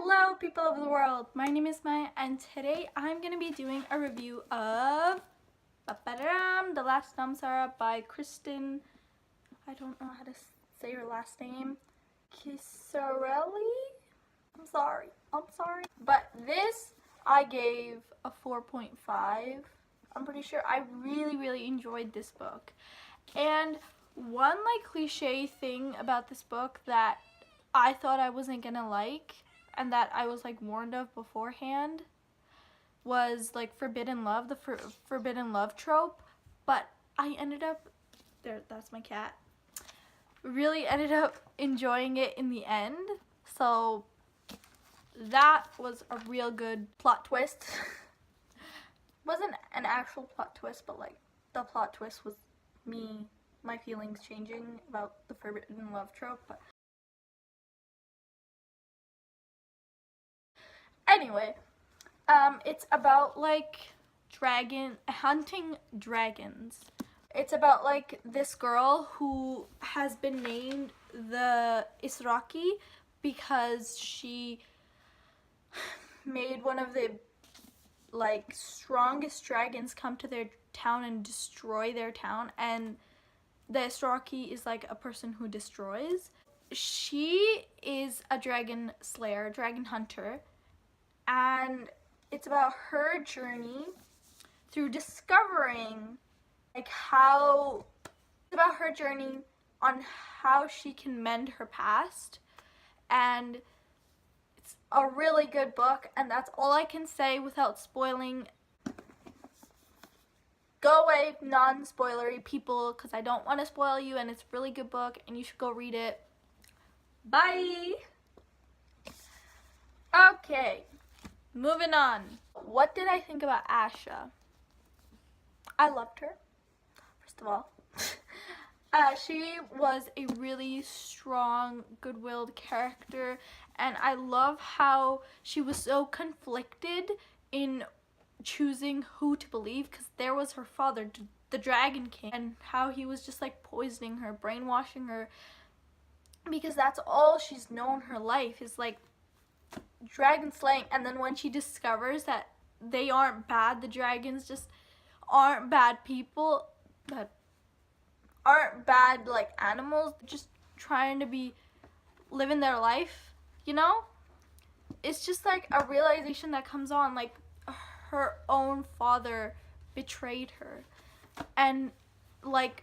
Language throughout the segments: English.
Hello people of the world, my name is Maya and today I'm going to be doing a review of The Last Namsara by Kristen, I don't know how to say her last name, Kisarelli? I'm sorry, but this I gave a 4.5. I'm pretty sure I really enjoyed this book. And one cliche thing about this book that I thought I wasn't gonna like and that I was warned of beforehand was forbidden love, the forbidden love trope, but I ended up, that's my cat, really ended up enjoying it in the end. So that was a real good plot twist. Wasn't an actual plot twist, but the plot twist was my feelings changing about the forbidden love trope. But anyway, it's about hunting dragons. It's about this girl who has been named the Israki because she made one of the strongest dragons come to their town and destroy their town, and the israki is a person who destroys. She is a dragon slayer, dragon hunter, and it's about her journey through discovering on how she can mend her past. And it's a really good book, and that's all I can say without spoiling. Go away, non-spoilery people, because I don't want to spoil you, and it's a really good book and you should go read it. Bye! Okay, moving on. What did I think about Asha? I loved her, first of all. She was a really strong, good-willed character, and I love how she was so conflicted in choosing who to believe, because there was her father, the Dragon King, and how he was just poisoning her, brainwashing her, because that's all she's known her life is dragon slaying. And then when she discovers that they aren't bad, the dragons just aren't bad people, that aren't bad animals, just trying to living their life, it's just a realization that comes on, her own father betrayed her, and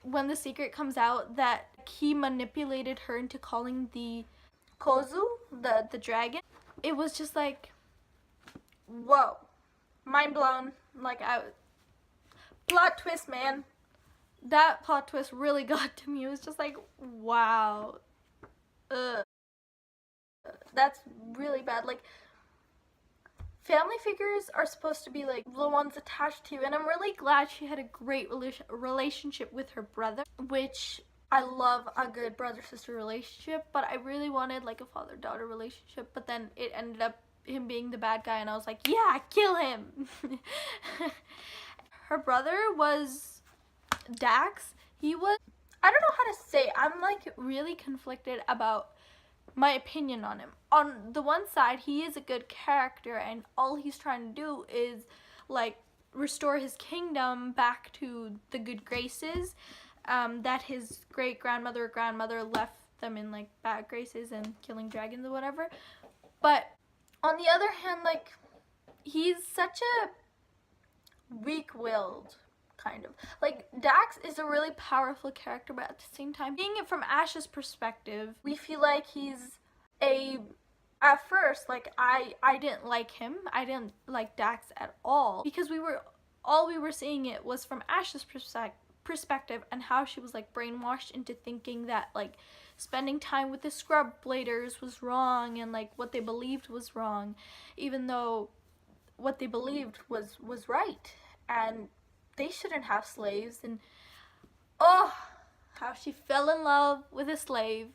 when the secret comes out that he manipulated her into calling the Kozu, the dragon, it was just whoa, mind blown. Plot twist, man. That plot twist really got to me. It was just wow. That's really bad. Family figures are supposed to be the ones attached to you, and I'm really glad she had a great relationship with her brother, which I love a good brother-sister relationship, but I really wanted a father-daughter relationship, but then it ended up him being the bad guy, and I was like, yeah, kill him. Her brother was Dax. He was, I don't know how to say, I'm really conflicted about my opinion on him. On the one side, he is a good character, and all he's trying to do is restore his kingdom back to the good graces that his grandmother left them in bad graces and killing dragons or whatever. But on the other hand, he's such a weak-willed kind of. Dax is a really powerful character, but at the same time, seeing it from Ash's perspective, we feel he's at first, I didn't like him. I didn't like Dax at all, because all we were seeing it was from Ash's perspective, and how she was brainwashed into thinking that spending time with the scrub bladers was wrong, and what they believed was wrong, even though what they believed was right, and they shouldn't have slaves. And oh, how she fell in love with a slave.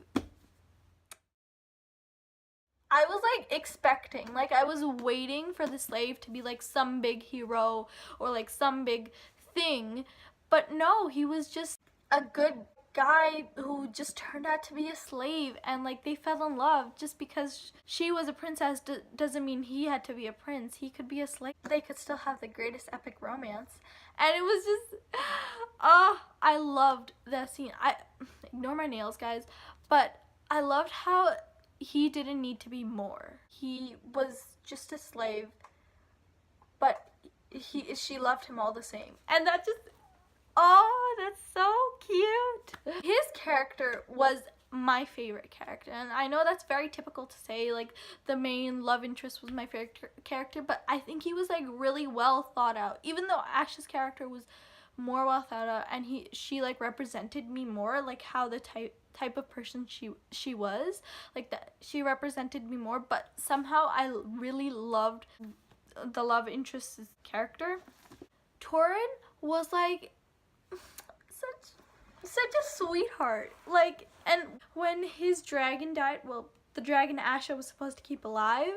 I was expecting, I was waiting for the slave to be some big hero or some big thing, but no, he was just a good guy who just turned out to be a slave, and like they fell in love. Just because she was a princess doesn't mean he had to be a prince. He could be a slave. They could still have the greatest epic romance. And it was just, I loved that scene. I ignore my nails, guys, but I loved how he didn't need to be more. He was just a slave, but she loved him all the same. And that just, oh, that's so cute. His character was my favorite character, and I know that's very typical to say, like the main love interest was my favorite character, but I think he was like really well thought out. Even though Ash's character was more well thought out, and she like represented me more, like how the type of person she was, like that she represented me more, but somehow I really loved the love interest's character. Torin was like such a sweetheart. Like, and when his dragon died, well, the dragon Asha was supposed to keep alive,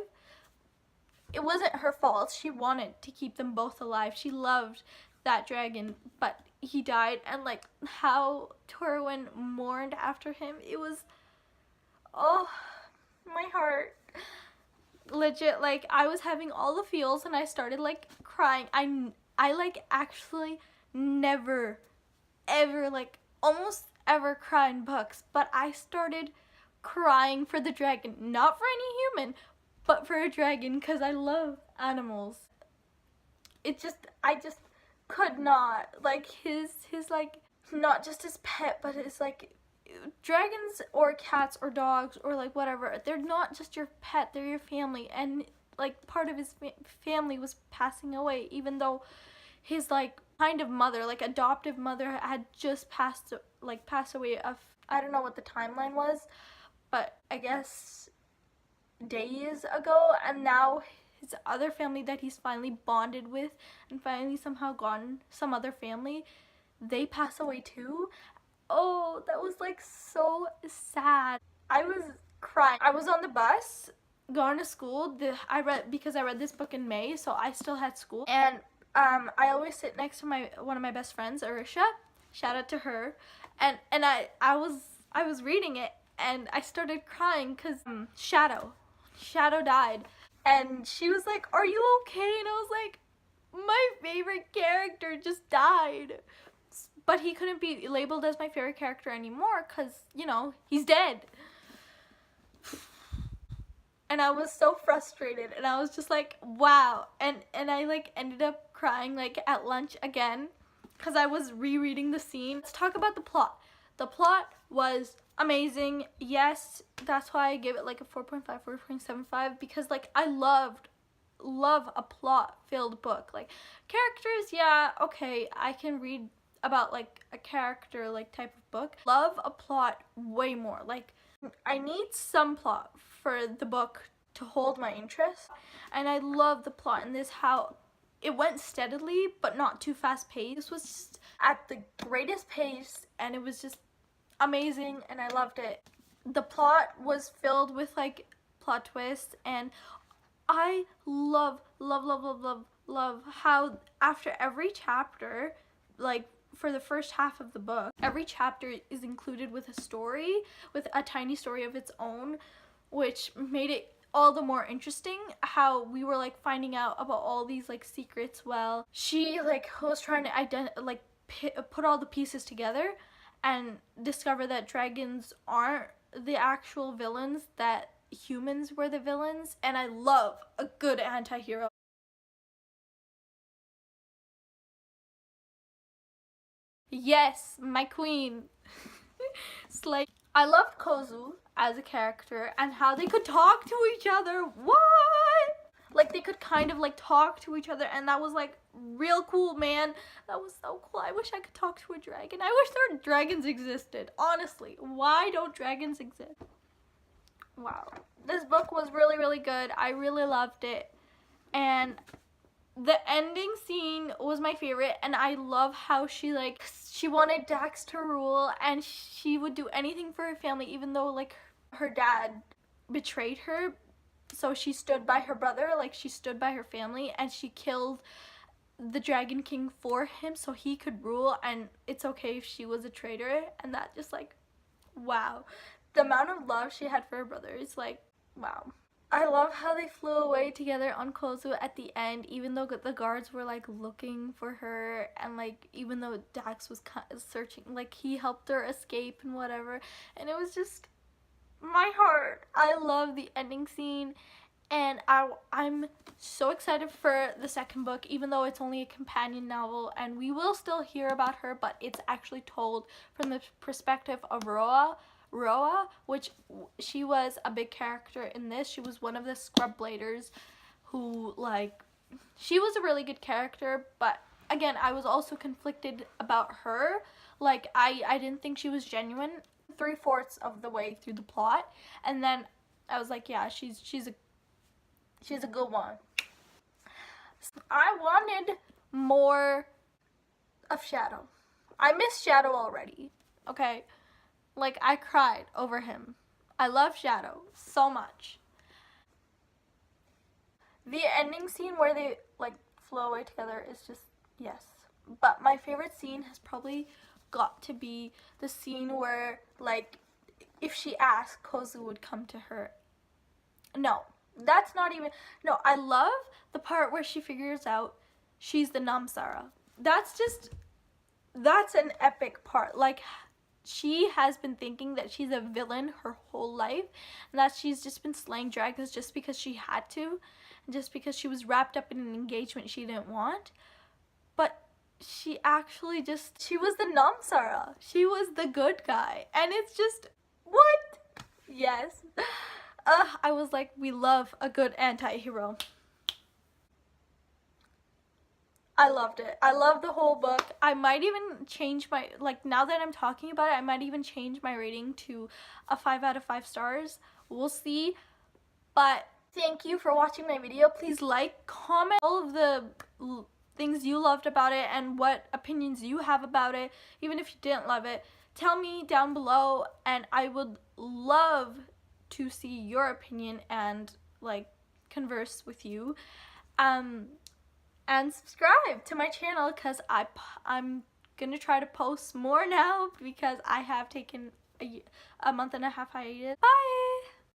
it wasn't her fault. She wanted to keep them both alive. She loved that dragon, but he died, and like how Torwin mourned after him, it was, oh, my heart. Legit, like I was having all the feels, and I started like crying. I like actually never ever like almost ever cry in books, but I started crying for the dragon, not for any human, but for a dragon, because I love animals. I just could not, like his like, not just his pet, but his like, dragons or cats or dogs or like whatever, they're not just your pet, they're your family. And like part of his family was passing away, even though his like kind of mother, like adoptive mother, had just passed away of, I don't know what the timeline was, but I guess days ago. And now his other family that he's finally bonded with and finally somehow gotten some other family, they pass away too. Oh, that was like so sad. I was crying. I was on the bus going to school. Because I read this book in May, so I still had school. And I always sit next to one of my best friends, Arisha. Shout out to her. And I was reading it, and I started crying because Shadow died. And she was like, "Are you okay?" And I was like, my favorite character just died. But he couldn't be labeled as my favorite character anymore because, you know, he's dead. And I was so frustrated, and I was just like, wow. And I like ended up crying like at lunch again because I was rereading the scene. Let's talk about the plot. The plot was amazing. Yes, that's why I gave it like a 4.5, 4.75, because like I love a plot filled book. Like characters, yeah, okay, I can read about like a character like type of book. Love a plot way more. Like I need some plot for the book to hold my interest, and I love the plot in this, how it went steadily but not too fast paced. This was just at the greatest pace, and it was just amazing, and I loved it. The plot was filled with like plot twists, and I love how after every chapter, like for the first half of the book, every chapter is included with a story, with a tiny story of its own, which made it all the more interesting. How we were like finding out about all these like secrets while she like was trying to put all the pieces together and discover that dragons aren't the actual villains, that humans were the villains. And I love a good anti-hero. Yes, my queen. Slay. I loved Kozu as a character and how they could talk to each other. What? Like they could kind of like talk to each other, and that was like real cool, man. That was so cool. I wish I could talk to a dragon. I wish there dragons existed. Honestly, why don't dragons exist? Wow. This book was really good. I really loved it. And the ending scene was my favorite, and I love how she wanted Dax to rule, and she would do anything for her family, even though like her dad betrayed her. So she stood by her brother, like she stood by her family, and she killed the Dragon King for him so he could rule, and it's okay if she was a traitor. And that just like, wow, the amount of love she had for her brother is like, wow. I love how they flew away together on Kozu at the end, even though the guards were like looking for her, and like even though Dax was searching, like he helped her escape and whatever, and it was just my heart. I love the ending scene, and I'm so excited for the second book, even though it's only a companion novel, and we will still hear about her, but it's actually told from the perspective of Roa, which she was a big character in this. She was one of the scrub bladers who, like, she was a really good character, but again, I was also conflicted about her. Like, I didn't think she was genuine 3/4 of the way through the plot, and then I was like, yeah, she's a good one. I wanted more of Shadow. I miss Shadow already, okay? Like, I cried over him. I love Shadow so much. The ending scene where they, like, flow away together is just, yes. But my favorite scene has probably got to be the scene where, like, if she asked, Kozu would come to her. No, that's not even, no, I love the part where she figures out she's the Namsara. That's an epic part. Like, she has been thinking that she's a villain her whole life, and that she's just been slaying dragons just because she had to, and just because she was wrapped up in an engagement she didn't want. But she actually she was the Namsara. She was the good guy. And it's just, what? Yes. I was like, we love a good anti-hero. I loved it. I love the whole book. I might even change my, like, now that I'm talking about it, I might even change my rating to a 5 out of 5 stars. We'll see. But thank you for watching my video. Please like, comment all of the things you loved about it and what opinions you have about it. Even if you didn't love it, tell me down below, and I would love to see your opinion and, like, converse with you. And subscribe to my channel, because I'm gonna try to post more now, because I have taken a month and a half hiatus. Bye!